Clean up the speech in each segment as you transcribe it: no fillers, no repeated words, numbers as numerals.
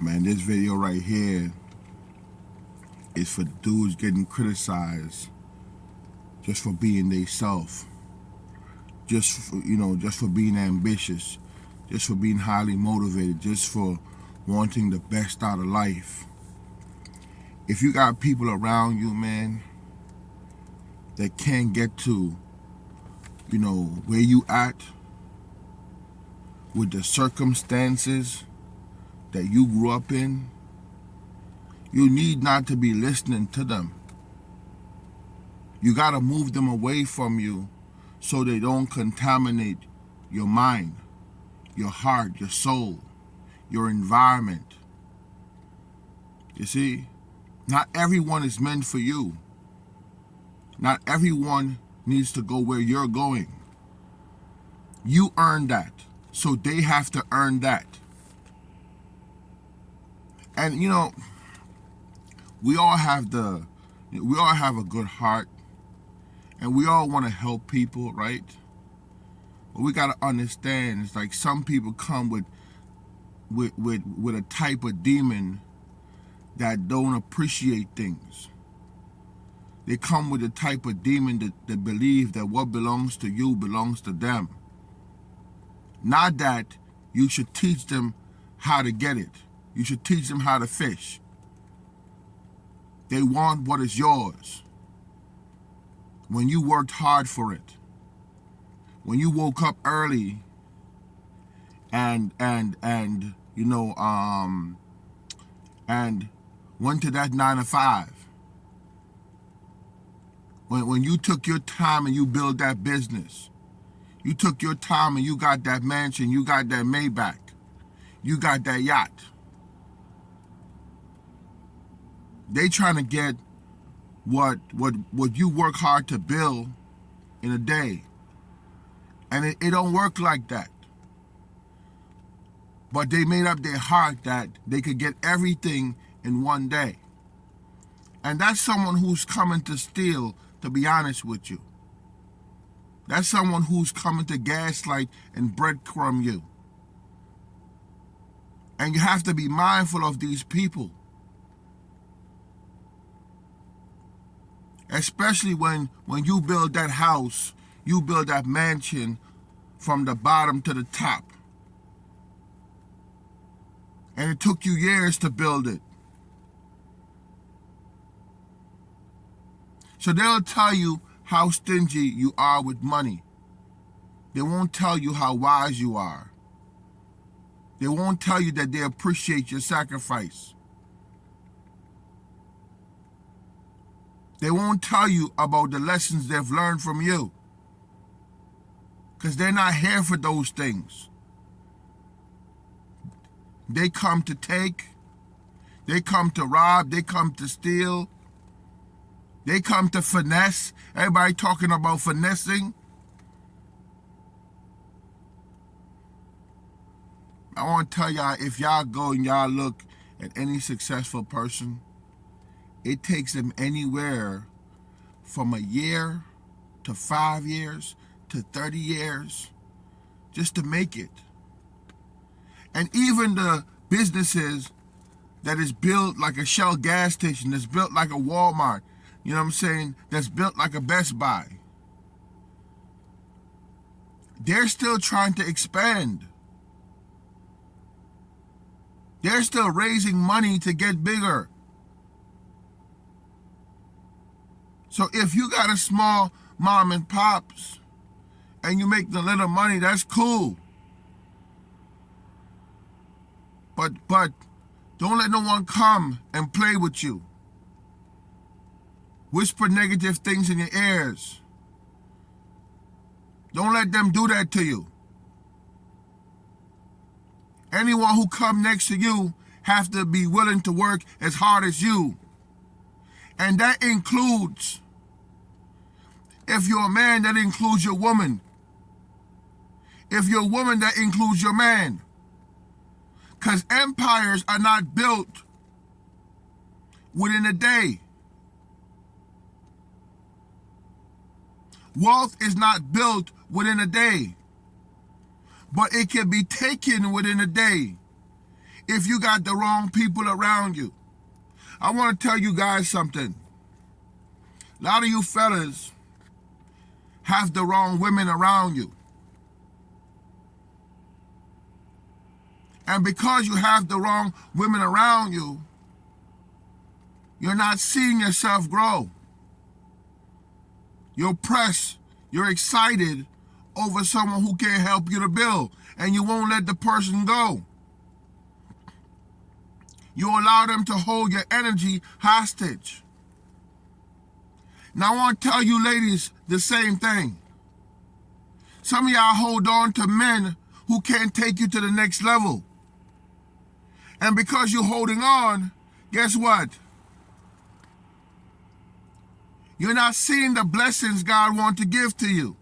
Man, this video right here is for dudes getting criticized just for being they self, just for being ambitious, just for being highly motivated, just for wanting the best out of life. If you got people around you, man, that can't get to, where you at with the circumstances that you grew up in, you need not to be listening to them. You got to move them away from you so they don't contaminate your mind, your heart, your soul, your environment. You see, not everyone is meant for you. Not everyone needs to go where you're going. You earned that, so they have to earn that. And we all have a good heart, and we all want to help people, right? But we gotta understand, it's like some people come with a type of demon that don't appreciate things. They come with a type of demon that believe that what belongs to you belongs to them. Not that you should teach them how to get it. You should teach them how to fish. They want what is yours. When you worked hard for it. When you woke up early and went to that 9 to 5. When you took your time and you built that business. You took your time and you got that mansion, you got that Maybach, you got that yacht. They trying to get what you work hard to build in a day. And it don't work like that. But they made up their heart that they could get everything in one day. And that's someone who's coming to steal, to be honest with you. That's someone who's coming to gaslight and breadcrumb you. And you have to be mindful of these people. Especially when you build that house, you build that mansion from the bottom to the top. And it took you years to build it. So they'll tell you how stingy you are with money. They won't tell you how wise you are. They won't tell you that they appreciate your sacrifice. They won't tell you about the lessons they've learned from you. Because they're not here for those things. They come to take. They come to rob. They come to steal. They come to finesse. Everybody talking about finessing. I want to tell y'all, if y'all go and y'all look at any successful person, it takes them anywhere from a year to 5 years to 30 years just to make it. And even the businesses that is built like a Shell gas station, that's built like a Walmart, you know what I'm saying, that's built like a Best Buy, they're still trying to expand. They're still raising money to get bigger. So if you got a small mom and pops and you make the little money, that's cool. But don't let no one come and play with you. Whisper negative things in your ears. Don't let them do that to you. Anyone who come next to you have to be willing to work as hard as you. And that includes, if you're a man, that includes your woman. If you're a woman, that includes your man. Because empires are not built within a day. Wealth is not built within a day. But it can be taken within a day. if you got the wrong people around you. I want to tell you guys something. A lot of you fellas have the wrong women around you. And because you have the wrong women around you, you're not seeing yourself grow. You're pressed, you're excited over someone who can't help you to build, and you won't let the person go. You allow them to hold your energy hostage. Now I want to tell you ladies the same thing. Some of y'all hold on to men who can't take you to the next level. And because you're holding on, guess what? You're not seeing the blessings God wants to give to you.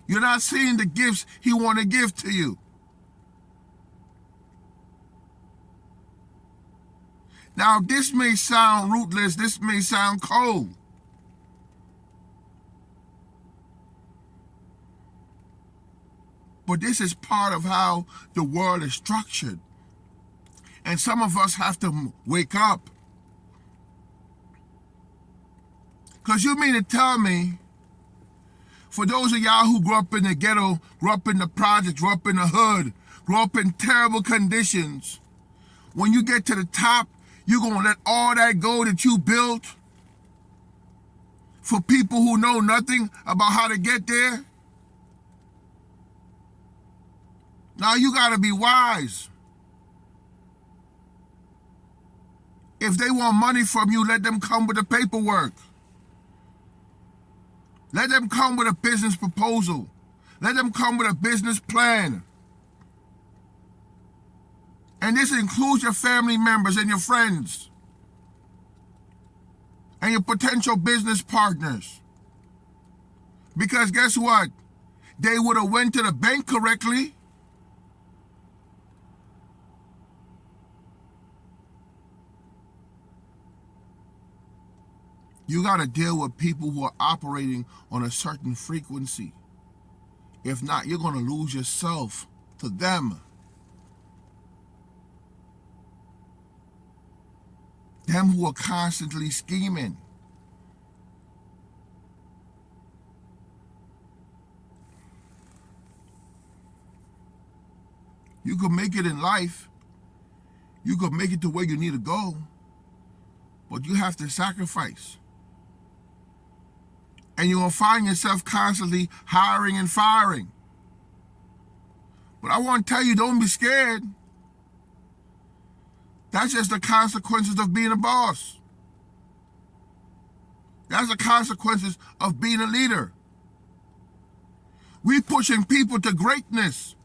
You're not seeing the gifts He wants to give to you. Now, this may sound ruthless, this may sound cold. But this is part of how the world is structured. And some of us have to wake up. Because you mean to tell me, for those of y'all who grew up in the ghetto, grew up in the projects, grew up in the hood, grew up in terrible conditions, when you get to the top, you're going to let all that go that you built for people who know nothing about how to get there? Now you got to be wise. If they want money from you, let them come with the paperwork. Let them come with a business proposal. Let them come with a business plan. And this includes your family members and your friends and your potential business partners. Because guess what? They would have went to the bank correctly. You got to deal with people who are operating on a certain frequency. If not, you're going to lose yourself to them. Them who are constantly scheming. You could make it in life. You could make it to where you need to go. But you have to sacrifice. And you're going to find yourself constantly hiring and firing. But I want to tell you, don't be scared. That's just the consequences of being a boss. That's the consequences of being a leader. We pushing people to greatness.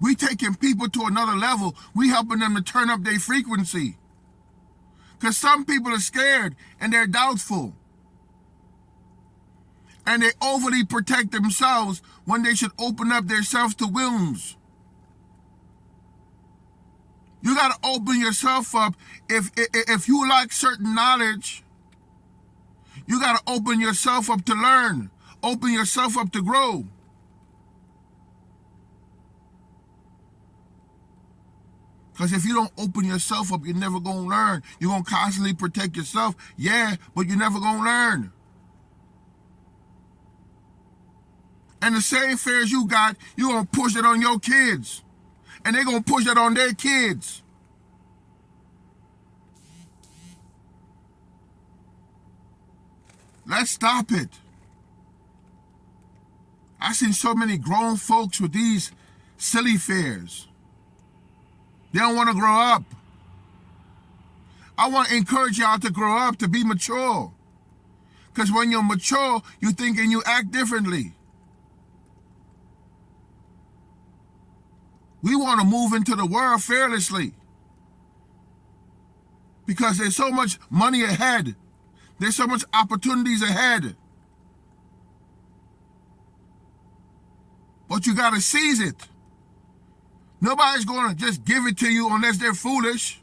We taking people to another level. We helping them to turn up their frequency. Because some people are scared and they're doubtful. And they overly protect themselves when they should open up themselves to wounds. You got to open yourself up. If you lack certain knowledge, you got to open yourself up to learn. Open yourself up to grow. Because if you don't open yourself up, you're never going to learn. You're going to constantly protect yourself. Yeah, but you're never going to learn. And the same fears you got, you're going to push it on your kids. And they're going to push it on their kids. Let's stop it. I've seen so many grown folks with these silly fears. They don't want to grow up. I want to encourage y'all to grow up, to be mature. Because when you're mature, you think and you act differently. We want to move into the world fearlessly. Because there's so much money ahead. There's so much opportunities ahead. But you got to seize it. Nobody's going to just give it to you unless they're foolish.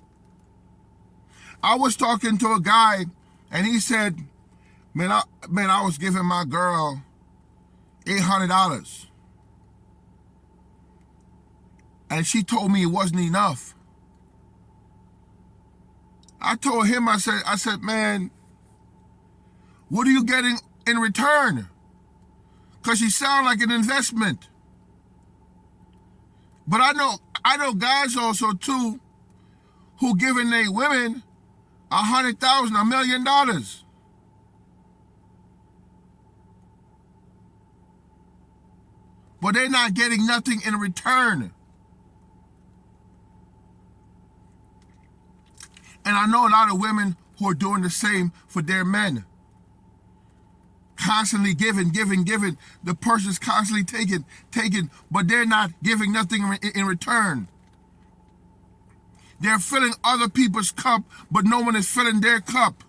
I was talking to a guy, and he said, man, I was giving my girl $800. And she told me it wasn't enough. I told him, I said, man, what are you getting in return? Because she sound like an investment. But I know guys also too who giving their women $100,000, $1 million. But they're not getting nothing in return. And I know a lot of women who are doing the same for their men. Constantly giving. The person's constantly taking, but they're not giving nothing in return. They're filling other people's cup, but no one is filling their cup.